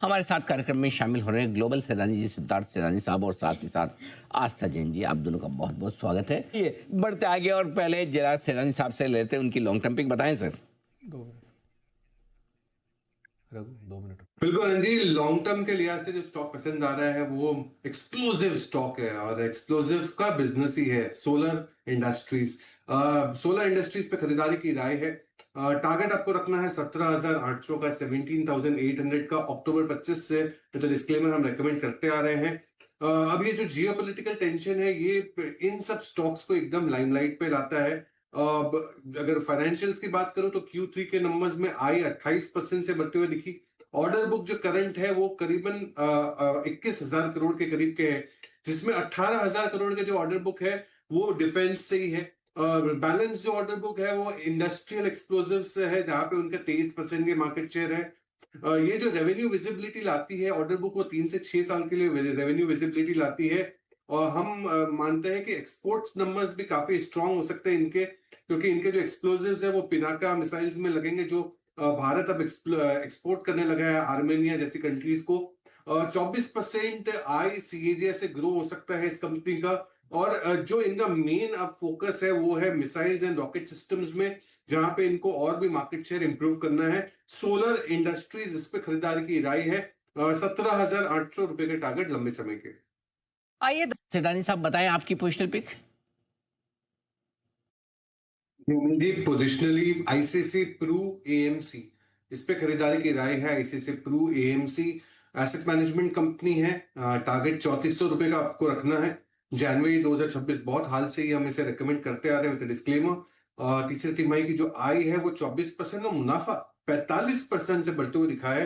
हमारे साथ कार्यक्रम में शामिल हो रहे हैं ग्लोबल सैलानी जी सिद्धार्थ सैलानी साहब और साथ ही साथ आस्था जैन जी। आप दोनों का बहुत बहुत स्वागत है। ये बढ़ते आगे और पहले जरा सैलानी साहब से लेते हैं उनकी लॉन्ग टर्म पिक बताएं सर। 2 minute Raghu, 2 minute. बिल्कुल अनिल जी, लॉन्ग टर्म के लिहाज से जो स्टॉक पसंद आ रहा है वो एक्सप्लोसिव स्टॉक है और एक्सप्लोसिव का बिजनेस ही है सोलर इंडस्ट्रीज। सोलर इंडस्ट्रीज पे खरीदारी की राय है। टारगेट आपको रखना है 17,800 का, 17,800 का अक्टूबर 25 से। तो डिस्क्लेमर हम रेकमेंड करते आ रहे हैं। अब ये जो जियोपॉलिटिकल टेंशन है ये इन सब स्टॉक्स को एकदम लाइमलाइट पे लाता है। अगर फाइनेंशियल्स की बात करूं तो Q3 के नंबर्स में आई 28% से बढ़ते हुए दिखी। ऑर्डर बुक जो करंट है वो करीबन 21,000 करोड़ के करीब के है, जिसमें 18,000 करोड़ के जो ऑर्डर बुक है वो डिफेंस से ही है। बैलेंस जो ऑर्डर बुक है वो इंडस्ट्रियल एक्सप्लोसिव से है, जहां पे उनका 23% के मार्केट शेयर है। ये जो रेवेन्यू विजिबिलिटी लाती है ऑर्डर बुक, वो 3 से 6 साल के लिए रेवेन्यू विजिबिलिटी लाती है। और हम मानते हैं कि एक्सपोर्ट्स नंबर्स भी काफी स्ट्रांग हो सकते हैं इनके, क्योंकि इनके जो एक्सप्लोसिव्स है वो पिनाका मिसाइल्स में लगेंगे, जो भारत अब एक्सपोर्ट करने लगा है आर्मेनिया जैसी कंट्रीज को। 24% आई सीएजीए से ग्रो हो सकता है इस कंपनी का। और जो इनका मेन अब फोकस है वो है मिसाइल्स एंड रॉकेट सिस्टम्स में, जहां पे इनको और भी मार्केट शेयर इंप्रूव करना है। सोलर इंडस्ट्रीज इस पे खरीदारी की राय है। 17,800 रुपए के टारगेट लंबे समय के। आइए सैलानी साहब बताएं आपकी पोजिशनल पिक। जी, पोजिशनली आईसीसी प्रू एएमसी, इस पे खरीदारी की राय है। ICICI Pru AMC asset management company है। टारगेट 3400 रुपए का आपको रखना है। जनवरी 2026, बहुत हाल से ही हम इसे रेकमेंड करते आ रहे हैं। डिस्क्लेमर, तीसरी तिमाही की जो आय है वो 24% और मुनाफा 45% से बढ़ते हुए दिखा है।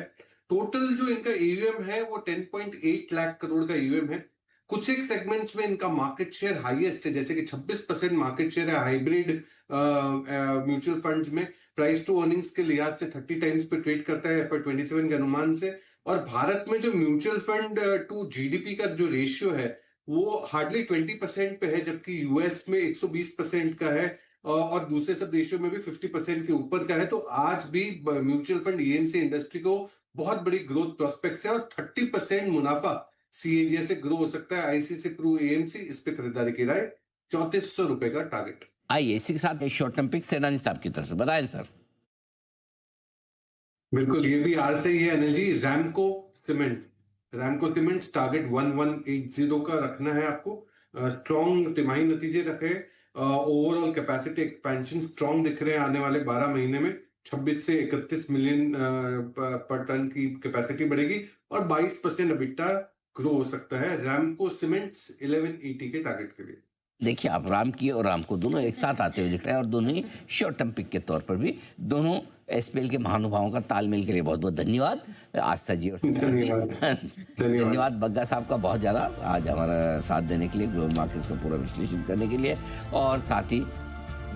टोटल जो इनका ईयूएम है वो 10.8 लाख करोड़ का ईयूएम है। कुछ एक सेगमेंट्स में इनका मार्केट शेयर हाईएस्ट है, जैसे कि 26% मार्केट शेयर है हाइब्रिड म्यूचुअल फंड्स में। प्राइस टू अर्निंग्स के लिहाज से 30 टाइम्स पे ट्रेड करता है FY27 के अनुमान से। और भारत में जो म्यूचुअल फंड टू जीडीपी का जो रेशियो है वो हार्डली 20% पे है, जबकि यूएस में 120% का है। और दूसरे सब देशों में भी 50% के ऊपर का है। तो आज भी म्यूचुअल फंड ईएमसी इंडस्ट्री को बहुत बड़ी ग्रोथ प्रोस्पेक्ट्स है, और 30% मुनाफा सीएजीए से ग्रो हो सकता है। आईसीसी प्रू एएमसी, इस पे खरीदारी की राय, 3400 रुपए का टारगेट। आइए इसी के साथ शॉर्ट टर्म पिक सैलानी साहब की तरफ से बताएं सर। बिल्कुल, ये भी आर से ही है Anil ji. Ramco cement, Ramco cement target 1180 का रखना है आपको। स्ट्रॉन्ग तिमाही नतीजे रखे। ओवरऑल कैपेसिटी एक्सपेंशन स्ट्रॉन्ग दिख रहे हैं आने वाले 12 महीने में। 26 से 31 मिलियन पर टन की कैपेसिटी बढ़ेगी, और 22% EBITDA ग्रो हो सकता है। रैमको सीमेंट्स 1180 के टारगेट के लिए। देखिए आप राम की और राम को दोनों एक साथ आते हुए दिख रहे हैं, और दोनों ही शॉर्ट टर्म पिक के तौर पर भी दोनों एसपीएल के महानुभावों का तालमेल के लिए बहुत बहुत धन्यवाद आस्था जी और सिद्धार्थ जी। धन्यवाद बग्गा साहब का बहुत ज़्यादा आज हमारा साथ देने के लिए, ग्लोबल मार्केट्स का पूरा विश्लेषण करने के लिए। और साथ ही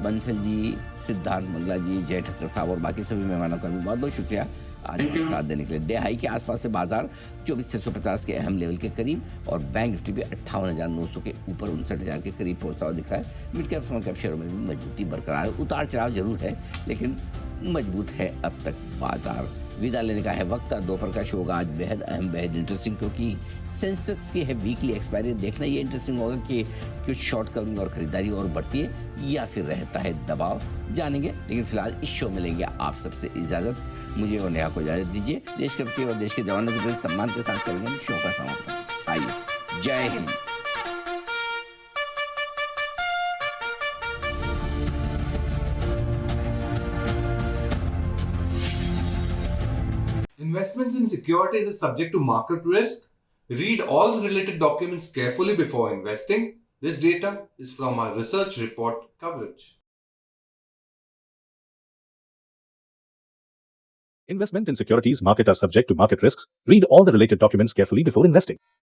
बंसल जी, सिद्धार्थ मंगला जी, जय ठक्कर साहब और बाकी सभी मेहमानों का भी बहुत बहुत शुक्रिया आज हमें साथ देने के लिए। दिहाई के आसपास से बाजार 24,650 के अहम लेवल के करीब, और बैंक निफ्टी भी 58,900 के ऊपर 59,000 के करीब पहुंचता हुआ दिख रहा है। मिड कैप स्मॉल कैप शेयरों में भी मजबूती बरकरार है। उतार चढ़ाव जरूर है लेकिन मजबूत है अब तक बाजार। विदा लेने का है वक्त। दोपहर का शो होगा आज बेहद अहम, बेहद इंटरेस्टिंग, क्योंकि सेंसेक्स की है वीकली एक्सपायरी। देखना ये इंटरेस्टिंग होगा कि कुछ शॉर्ट कवरिंग और खरीदारी और बढ़ती है या फिर रहता है दबाव, जानेंगे। लेकिन फिलहाल इस शो में लेंगे आप सबसे इजाजत। मुझे और नेहा को इजाजत दीजिए। देश के प्रति और देश के जवानों के प्रति सम्मान के साथ करेंगे शो का समापन। आइए, जय Hind. Investments in securities is subject to market risk. Read all the related documents carefully before investing. This data is from our research report coverage. Investment in securities market are subject to market risks. Read all the related documents carefully before investing.